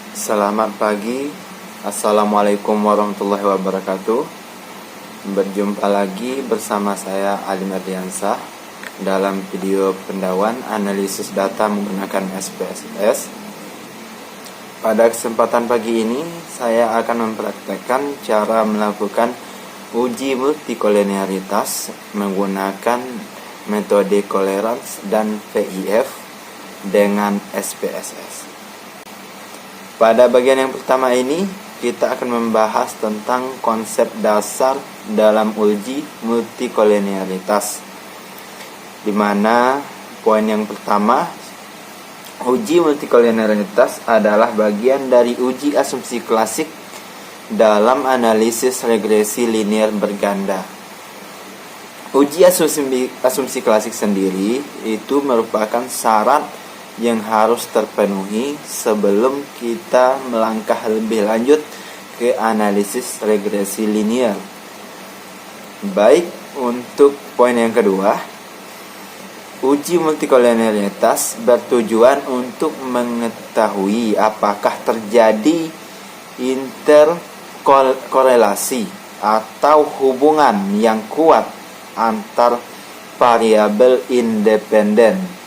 Selamat pagi. Assalamualaikum warahmatullahi wabarakatuh. Berjumpa lagi bersama saya Alim Ardiansah dalam video pendahuluan analisis data menggunakan SPSS. Pada kesempatan pagi ini saya akan mempraktekkan cara melakukan uji multikolinearitas menggunakan metode Collerans dan VIF dengan SPSS. Pada bagian yang pertama ini, kita akan membahas tentang konsep dasar dalam uji multikolinearitas. Di mana poin yang pertama, uji multikolinearitas adalah bagian dari uji asumsi klasik dalam analisis regresi linear berganda. Uji asumsi klasik sendiri itu merupakan syarat yang harus terpenuhi sebelum kita melangkah lebih lanjut ke analisis regresi linear. Baik, untuk poin yang kedua, uji multikolinearitas bertujuan untuk mengetahui apakah terjadi interkorelasi atau hubungan yang kuat antar variabel independen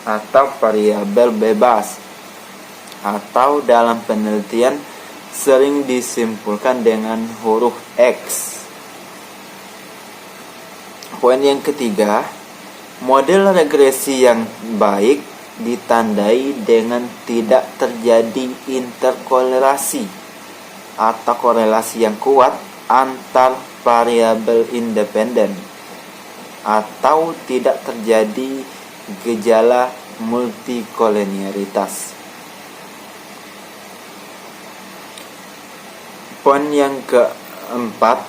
atau variabel bebas, atau dalam penelitian sering disimpulkan dengan huruf X. Poin yang ketiga, model regresi yang baik ditandai dengan tidak terjadi interkorelasi atau korelasi yang kuat antar variabel independen, atau tidak terjadi gejala multikolinearitas. Poin yang keempat,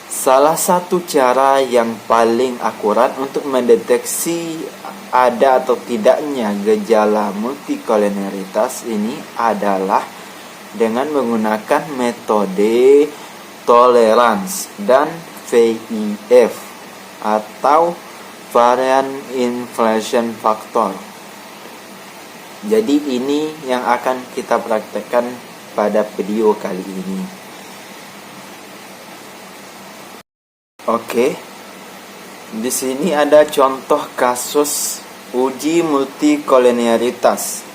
salah satu cara yang paling akurat untuk mendeteksi ada atau tidaknya gejala multikolinearitas ini adalah dengan menggunakan metode tolerance dan VIF atau varian inflation factor. Jadi ini yang akan kita praktekkan pada video kali ini. Oke. Di sini ada contoh kasus uji multikolinearitas.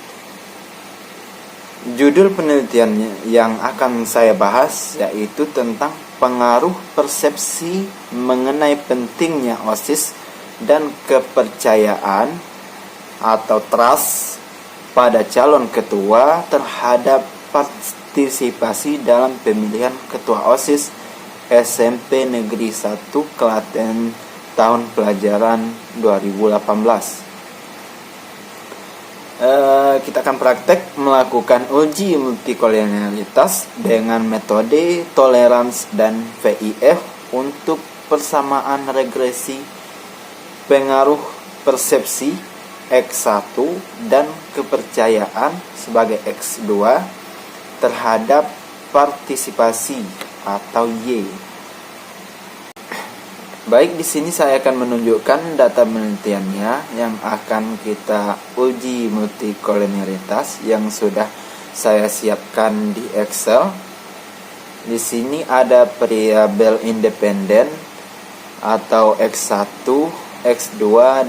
Judul penelitiannya yang akan saya bahas yaitu tentang pengaruh persepsi mengenai pentingnya OSIS dan kepercayaan atau trust pada calon ketua terhadap partisipasi dalam pemilihan ketua OSIS SMP Negeri 1 Klaten tahun pelajaran 2018. Kita akan praktek melakukan uji multikolinearitas dengan metode tolerance dan VIF untuk persamaan regresi pengaruh persepsi X1 dan kepercayaan sebagai X2 terhadap partisipasi atau Y. Baik, di sini saya akan menunjukkan data penelitiannya yang akan kita uji multikolinearitas yang sudah saya siapkan di Excel. Di sini ada variabel independen atau X1, X2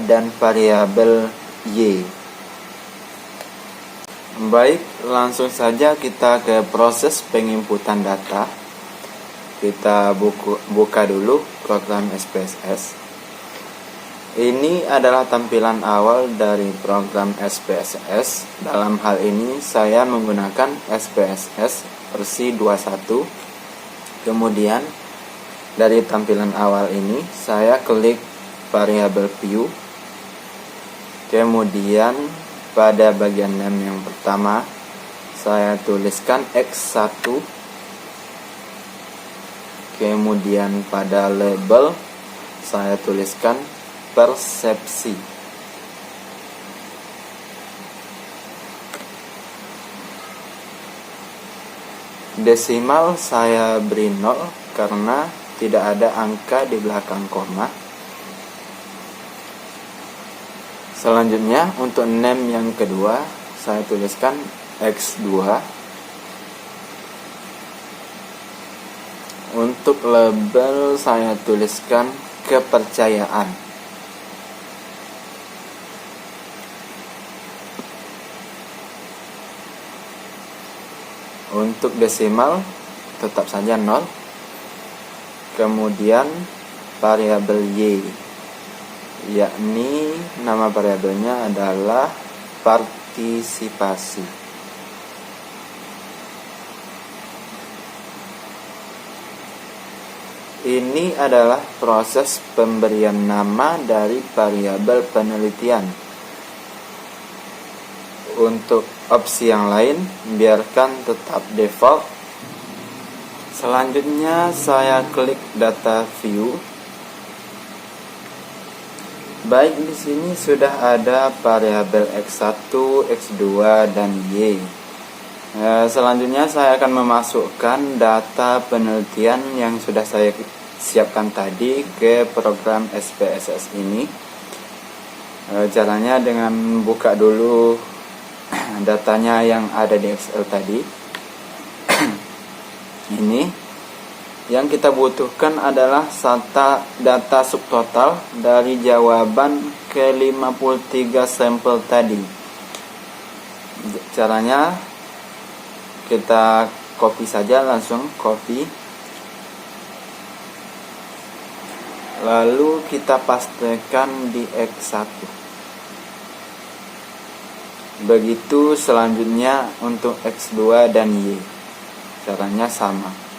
dan variabel Y. Baik, langsung saja kita ke proses penginputan data. Kita buka dulu program SPSS. Ini adalah tampilan awal dari program SPSS. Dalam hal ini saya menggunakan SPSS versi 21. Kemudian dari tampilan awal ini saya klik variabel view. Kemudian pada bagian name yang pertama saya tuliskan X1. Kemudian pada label saya tuliskan persepsi. Desimal saya beri 0 karena tidak ada angka di belakang koma. Selanjutnya untuk name yang kedua saya tuliskan X2. Untuk label saya tuliskan kepercayaan. Untuk desimal tetap saja 0. Kemudian variabel Y, yakni nama variabelnya adalah partisipasi. Ini adalah proses pemberian nama dari variabel penelitian. Untuk opsi yang lain biarkan tetap default. Selanjutnya saya klik data view. Baik, di sini sudah ada variabel X1, X2 dan Y. Selanjutnya saya akan memasukkan data penelitian yang sudah saya siapkan tadi ke program SPSS ini. Caranya dengan buka dulu datanya yang ada di Excel tadi. Ini yang kita butuhkan adalah data subtotal dari jawaban ke 53 sampel tadi. Caranya kita copy saja, langsung copy, lalu kita pastekan di X1. Begitu selanjutnya untuk X2 dan Y, caranya sama.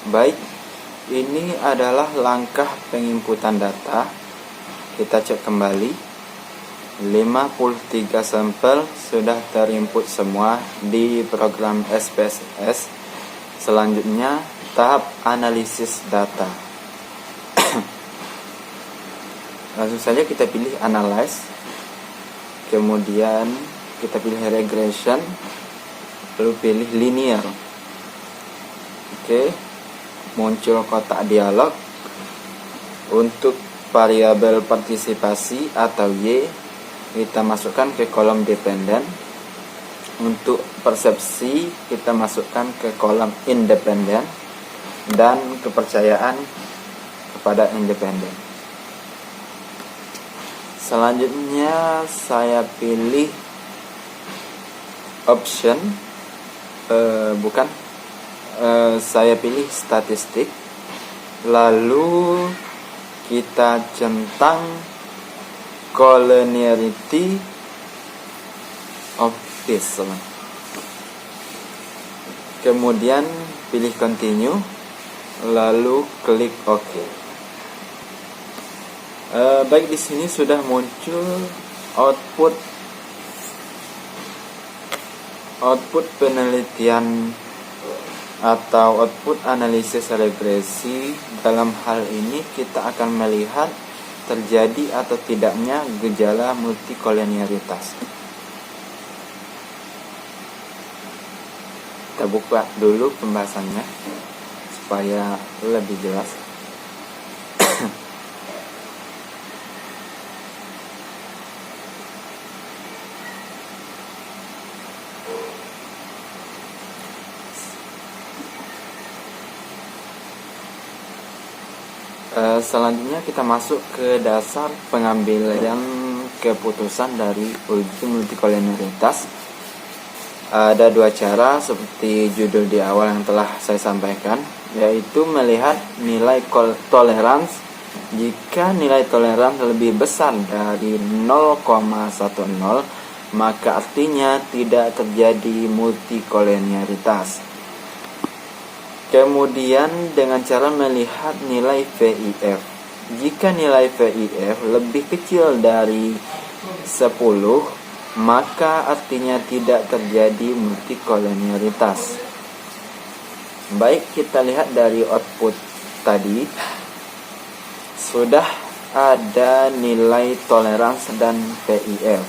Baik, ini adalah langkah penginputan data. Kita cek kembali. 53 sampel sudah terinput semua di program SPSS. Selanjutnya tahap analisis data. Langsung saja kita pilih analyze. Kemudian kita pilih regression, lalu pilih linear. Oke, muncul kotak dialog. Untuk variabel partisipasi atau Y kita masukkan ke kolom dependen. Untuk persepsi kita masukkan ke kolom independen, dan kepercayaan kepada independen. Selanjutnya saya pilih option, saya pilih statistik, lalu kita centang collinearity of this. Kemudian pilih continue, lalu klik OK. Baik, di sini sudah muncul output penelitian atau output analisis regresi. Dalam hal ini kita akan melihat terjadi atau tidaknya gejala multikolinearitas. Kita buka dulu pembahasannya supaya lebih jelas. Selanjutnya kita masuk ke dasar pengambilan keputusan dari uji multikolinearitas. Ada dua cara seperti judul di awal yang telah saya sampaikan, yaitu melihat nilai toleransi. Jika nilai toleransi lebih besar dari 0,10, maka artinya tidak terjadi multikolinearitas. Kemudian dengan cara melihat nilai VIF. Jika nilai VIF lebih kecil dari 10, maka artinya tidak terjadi multikolonialitas. Baik, kita lihat dari output tadi, sudah ada nilai toleransi dan PIF.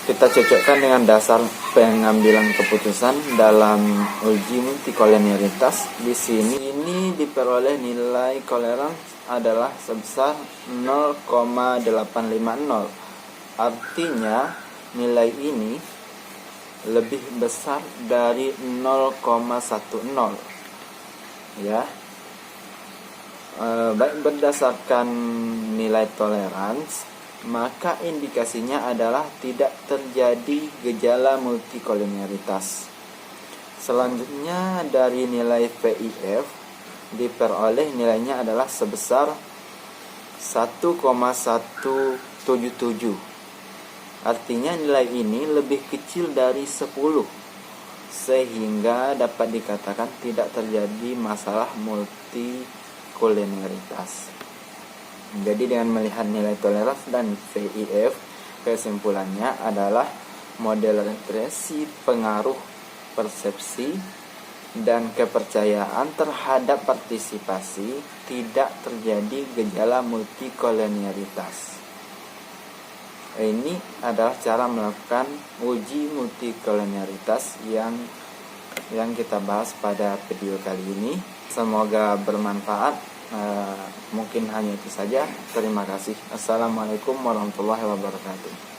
Kita cocokkan dengan dasar pengambilan keputusan dalam uji multikolonialitas. Di sini ini diperoleh nilai toleransi adalah sebesar 0,850. Artinya nilai ini lebih besar dari 0,10, ya. Baik, berdasarkan nilai toleransi, maka indikasinya adalah tidak terjadi gejala multikolonialitas. Selanjutnya dari nilai PIF diperoleh nilainya adalah sebesar 1,177. Artinya nilai ini lebih kecil dari 10, sehingga dapat dikatakan tidak terjadi masalah multikolonialitas. Jadi dengan melihat nilai toleransi dan PIF, kesimpulannya adalah model regresi pengaruh persepsi dan kepercayaan terhadap partisipasi tidak terjadi gejala multikolonialitas. Ini adalah cara melakukan uji multikolonialitas yang kita bahas pada video kali ini. Semoga bermanfaat. Mungkin hanya itu saja. Terima kasih. Assalamualaikum warahmatullahi wabarakatuh.